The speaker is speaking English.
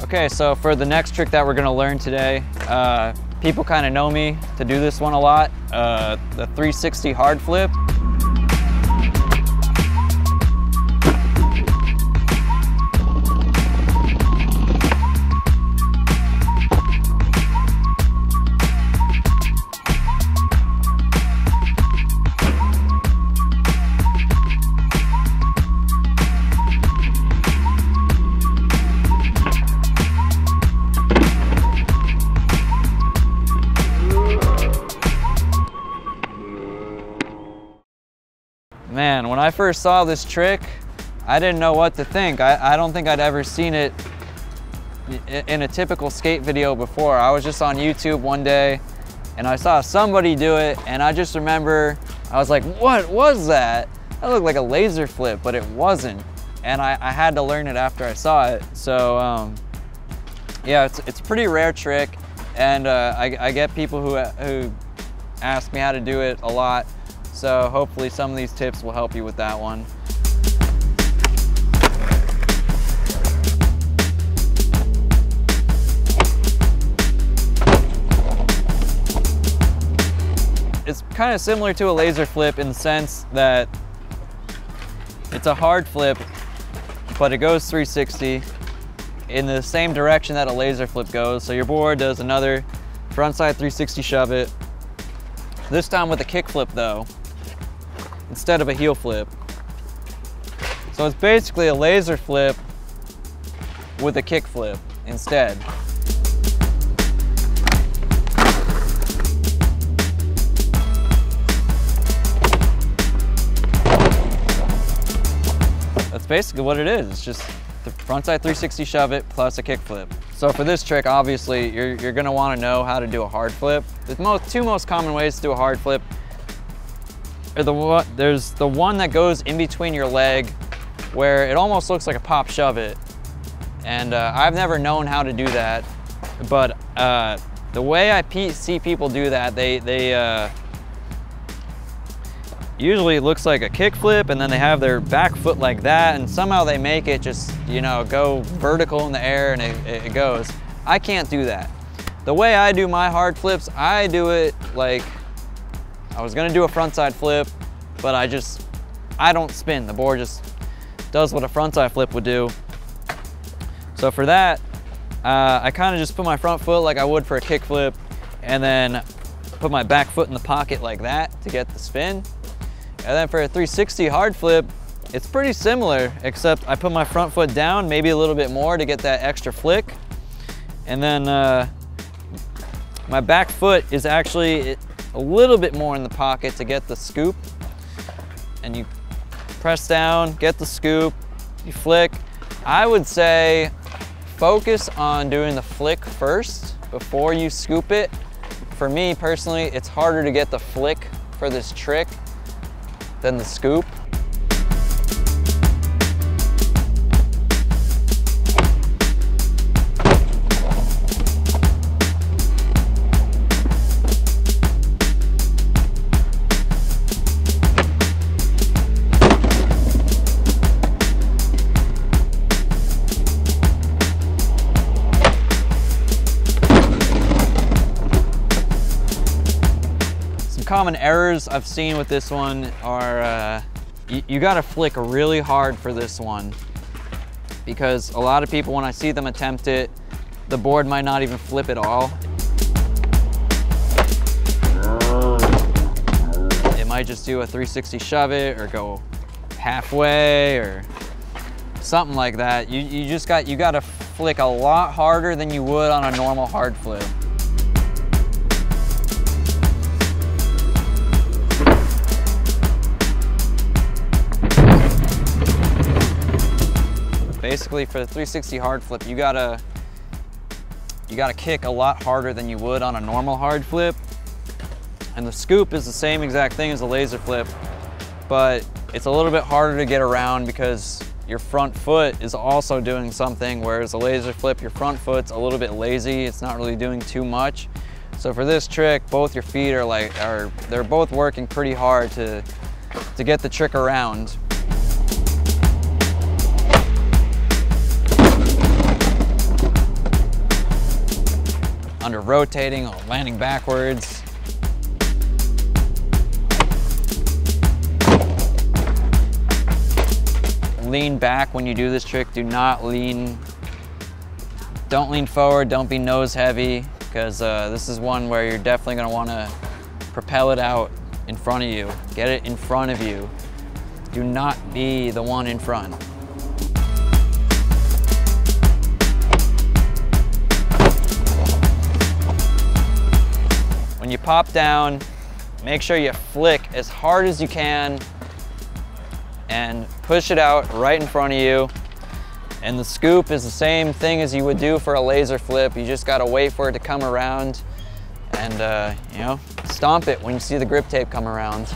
Okay, so for the next trick that we're gonna learn today, people kind of know me to do this one a lot, the 360 hard flip. Man, when I first saw this trick, I didn't know what to think. I don't think I'd ever seen it in a typical skate video before. I was just on YouTube one day and I saw somebody do it, and I just remember, I was like, what was that? That looked like a laser flip, but it wasn't. And I had to learn it after I saw it. So yeah, it's a pretty rare trick, and I get people who ask me how to do it a lot. So hopefully some of these tips will help you with that one. It's kind of similar to a laser flip in the sense that it's a hard flip, but it goes 360 in the same direction that a laser flip goes. So your board does another frontside 360 shove it, this time with a kick flip though, instead of a heel flip. So it's basically a laser flip with a kick flip instead. That's basically what it is. It's just the frontside 360 shove it plus a kick flip. So for this trick, obviously, you're gonna wanna know how to do a hard flip. The two most common ways to do a hard flip are there's the one that goes in between your leg where it almost looks like a pop shove it. And I've never known how to do that, but the way I see people do that, they usually it looks like a kick flip, and then they have their back foot like that, and somehow they make it just, you know, go vertical in the air and it goes. I can't do that. The way I do my hard flips, I do it like, I was gonna do a frontside flip, but I don't spin. The board just does what a frontside flip would do. So for that, I kind of just put my front foot like I would for a kick flip, and then put my back foot in the pocket like that to get the spin. And then for a 360 hard flip, it's pretty similar, except I put my front foot down, maybe a little bit more to get that extra flick. And then my back foot is actually a little bit more in the pocket to get the scoop. And you press down, get the scoop, you flick. I would say focus on doing the flick first before you scoop it. For me personally, it's harder to get the flick for this trick than the scoop. Common errors I've seen with this one are you gotta flick really hard for this one, because a lot of people, when I see them attempt it, the board might not even flip at all. It might just do a 360 shove it or go halfway or something like that. You gotta flick a lot harder than you would on a normal hard flip. Basically, for the 360 hard flip, you gotta kick a lot harder than you would on a normal hard flip. And the scoop is the same exact thing as a laser flip, but it's a little bit harder to get around because your front foot is also doing something, whereas a laser flip, your front foot's a little bit lazy. It's not really doing too much. So for this trick, both your feet they're both working pretty hard to get the trick around. under rotating or landing backwards. Lean back when you do this trick. Do not lean. Don't lean forward. Don't be nose heavy, because this is one where you're definitely going to want to propel it out in front of you. Get it in front of you. Do not be the one in front. When you pop down, make sure you flick as hard as you can and push it out right in front of you. And the scoop is the same thing as you would do for a laser flip. You just gotta wait for it to come around and you know, stomp it when you see the grip tape come around.